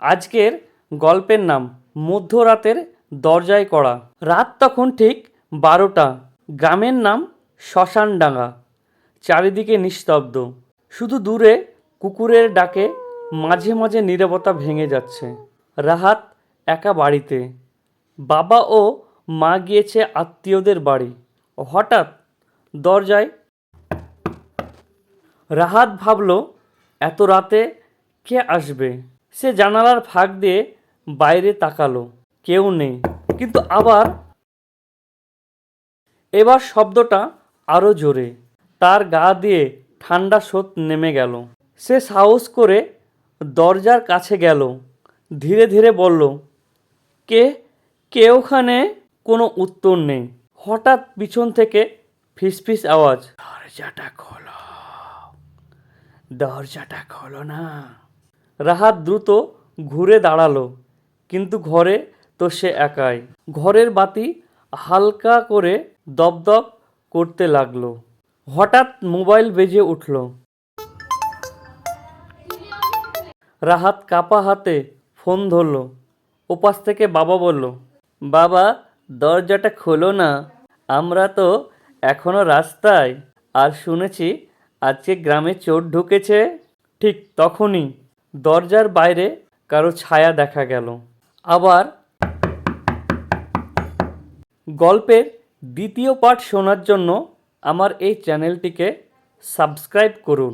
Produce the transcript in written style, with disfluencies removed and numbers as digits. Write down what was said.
আজকের গল্পের নাম মধ্যরাতের দরজায় কড়া। রাত তখন ঠিক 12টা। গ্রামের নাম শ্মশানডাঙ্গা। চারিদিকে নিস্তব্ধ, শুধু দূরে কুকুরের ডাকে মাঝে মাঝে নীরবতা ভেঙে যাচ্ছে। রাহাত একা বাড়িতে, বাবা ও মা গিয়েছে আত্মীয়দের বাড়ি। হঠাৎ দরজায়। রাহাত ভাবল, এত রাতে কে আসবে। সে জানালার ফাঁক দিয়ে বাইরে তাকালো, কেউ নেই। কিন্তু এবার শব্দটা আরও জোরে। তার গা দিয়ে ঠান্ডা স্রোত নেমে গেল। সে সাহস করে দরজার কাছে গেল, ধীরে ধীরে বলল, কে কে ওখানে? কোনো উত্তর নেই। হঠাৎ পিছন থেকে ফিসফিস আওয়াজ, দরজাটা খোলো না। রাহাত দ্রুত ঘুরে দাঁড়ালো, কিন্তু ঘরে তো সে একাই। ঘরের বাতি হালকা করে দপদপ করতে লাগলো। হঠাৎ মোবাইল বেজে উঠল। রাহাত কাপা হাতে ফোন ধরল। ওপাশ থেকে বাবা বলল, বাবা দরজাটা খোলো না, আমরা তো এখনো রাস্তায়, আর শুনেছি আজকে গ্রামে চোর ঢুকেছে। ঠিক তখনই দরজার বাইরে কারো ছায়া দেখা গেল। আবার গল্পের দ্বিতীয় পার্ট শোনার জন্য আমার এই চ্যানেলটিকে সাবস্ক্রাইব করুন।